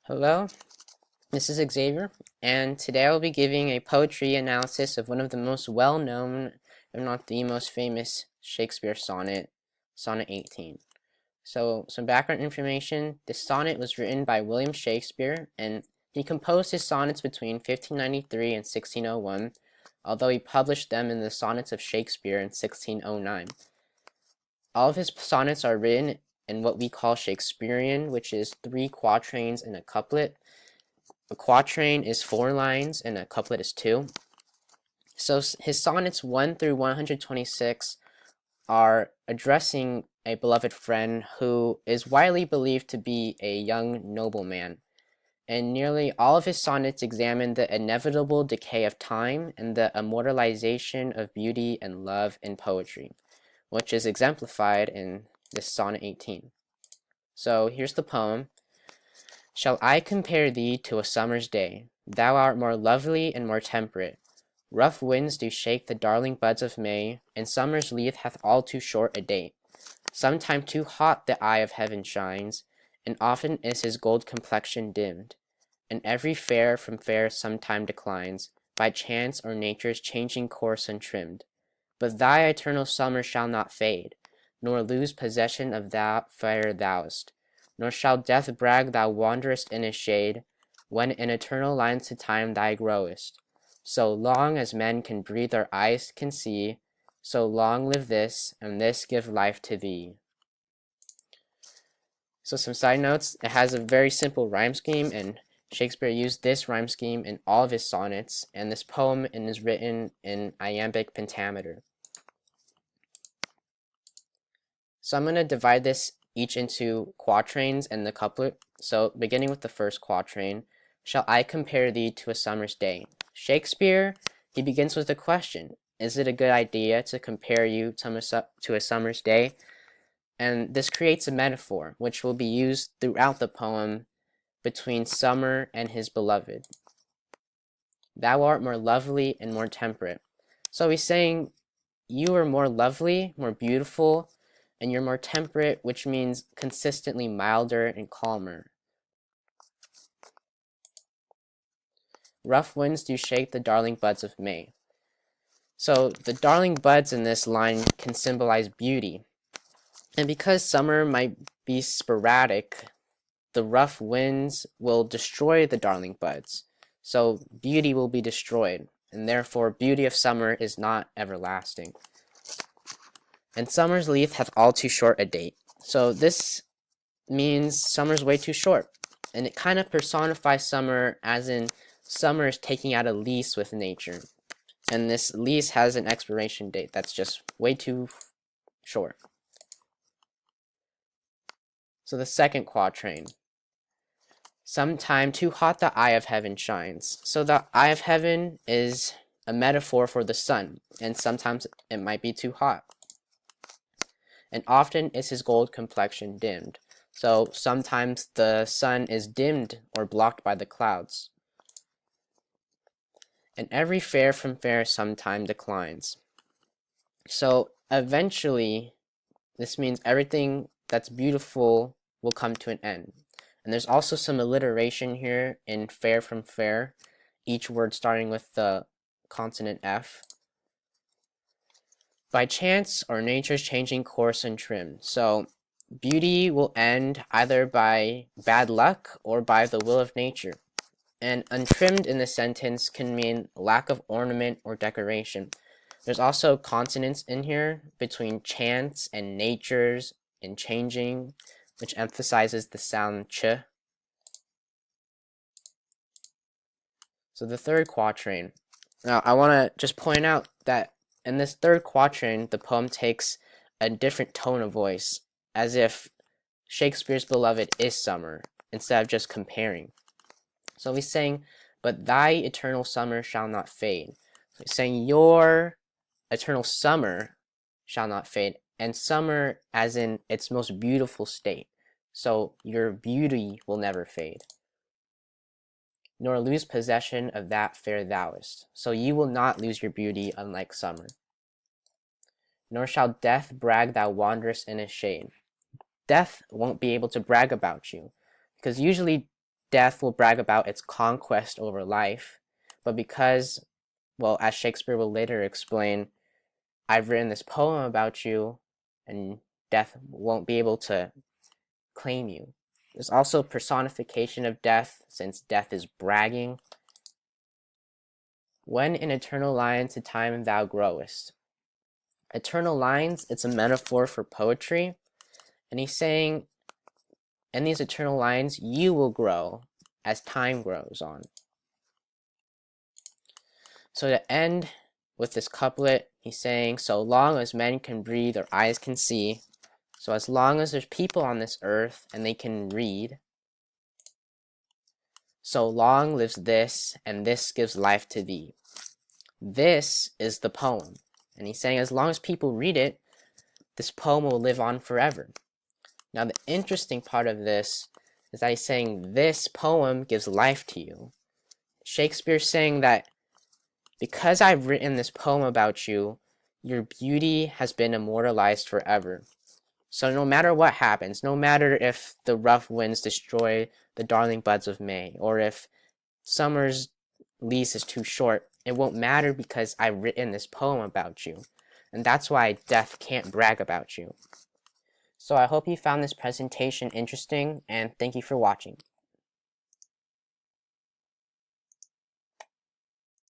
Hello, this is Xavier, and today I will be giving a poetry analysis of one of the most well-known, if not the most famous, Shakespeare sonnet, Sonnet 18. So, some background information. This sonnet was written by William Shakespeare, and he composed his sonnets between 1593 and 1601, although he published them in the Sonnets of Shakespeare in 1609. All of his sonnets are written in what we call Shakespearean, which is 3 quatrains and a couplet. A quatrain is 4 lines and a couplet is 2. So his sonnets 1 through 126 are addressing a beloved friend who is widely believed to be a young nobleman. And nearly all of his sonnets examine the inevitable decay of time and the immortalization of beauty and love in poetry, which is exemplified in this Sonnet 18. So here's the poem. Shall I compare thee to a summer's day? Thou art more lovely and more temperate. Rough winds do shake the darling buds of May, and summer's leaf hath all too short a date. Sometime too hot the eye of heaven shines, and often is his gold complexion dimmed, and every fair from fair sometime declines, by chance or nature's changing course untrimmed. But thy eternal summer shall not fade, nor lose possession of that fair thou'st. Nor shall death brag thou wanderest in his shade, when in eternal lines to time thou growest. So long as men can breathe or eyes can see, so long live this, and this give life to thee. So some side notes, it has a very simple rhyme scheme, and Shakespeare used this rhyme scheme in all of his sonnets, and this poem is written in iambic pentameter. So I'm going to divide this each into quatrains and the couplet. So beginning with the first quatrain, shall I compare thee to a summer's day? Shakespeare, he begins with a question. Is it a good idea to compare you to a summer's day? And this creates a metaphor, which will be used throughout the poem between summer and his beloved. Thou art more lovely and more temperate. So he's saying you are more lovely, more beautiful, and you're more temperate, which means consistently milder and calmer. Rough winds do shake the darling buds of May. So the darling buds in this line can symbolize beauty. And because summer might be sporadic, the rough winds will destroy the darling buds. So beauty will be destroyed, and therefore beauty of summer is not everlasting. And summer's leaf hath all too short a date. So this means summer's way too short. And it kind of personifies summer as in summer is taking out a lease with nature. And this lease has an expiration date that's just way too short. So the second quatrain. Sometime too hot the eye of heaven shines. So the eye of heaven is a metaphor for the sun, and sometimes it might be too hot. And often is his gold complexion dimmed. So sometimes the sun is dimmed or blocked by the clouds. And every fair from fair sometime declines. So eventually, this means everything that's beautiful will come to an end. And there's also some alliteration here in fair from fair, each word starting with the consonant F. By chance or nature's changing course and trim. So beauty will end either by bad luck or by the will of nature. And untrimmed in the sentence can mean lack of ornament or decoration. There's also consonants in here between chance and nature's and changing, which emphasizes the sound ch. So the third quatrain. Now I want to just point out that in this third quatrain, the poem takes a different tone of voice, as if Shakespeare's beloved is summer, instead of just comparing. So he's saying, but thy eternal summer shall not fade. So he's saying your eternal summer shall not fade, and summer as in its most beautiful state. So your beauty will never fade, nor lose possession of that fair thou'st. So you will not lose your beauty, unlike summer. Nor shall death brag thou wanderest in his shade. Death won't be able to brag about you, because usually death will brag about its conquest over life, but because, well, as Shakespeare will later explain, I've written this poem about you, and death won't be able to claim you. There's also personification of death, since death is bragging. When in eternal lines to time thou growest. Eternal lines, it's a metaphor for poetry, and he's saying, in these eternal lines, you will grow as time grows on. So to end with this couplet, he's saying, so long as men can breathe or eyes can see, so as long as there's people on this earth and they can read, so long lives this, and this gives life to thee. This is the poem. And he's saying as long as people read it, this poem will live on forever. Now the interesting part of this is that he's saying this poem gives life to you. Shakespeare's saying that because I've written this poem about you, your beauty has been immortalized forever. So no matter what happens, no matter if the rough winds destroy the darling buds of May, or if summer's lease is too short, it won't matter because I've written this poem about you. And that's why death can't brag about you. So I hope you found this presentation interesting, and thank you for watching.